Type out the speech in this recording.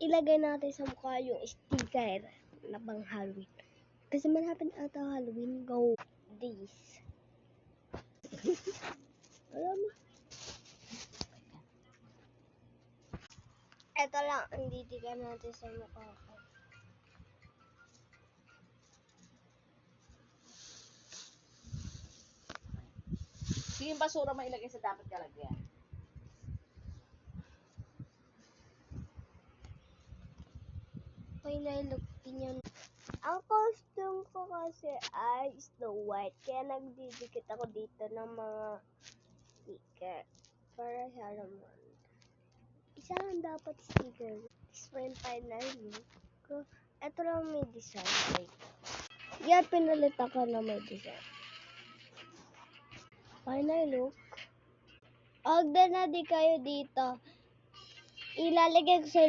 ilagay natin sa mukha yung sticker na pang Halloween. Kasi malapit ata Halloween, go this. Alam mo? Ito lang ang didigan natin sa mukha ko. Sige, yung basura mo ilagay sa dapat kalagyan. Okay na look din yun. Ang costume ko kasi ay Snow White. Kaya nagdidikit ako dito ng mga sticker. Para sa naman. Isa lang dapat sticker. Explain final look. Ito lang may design. Wait. Yan, pinalit ako na may design. Final look. Order na di kayo dito. Ilalagay ko sa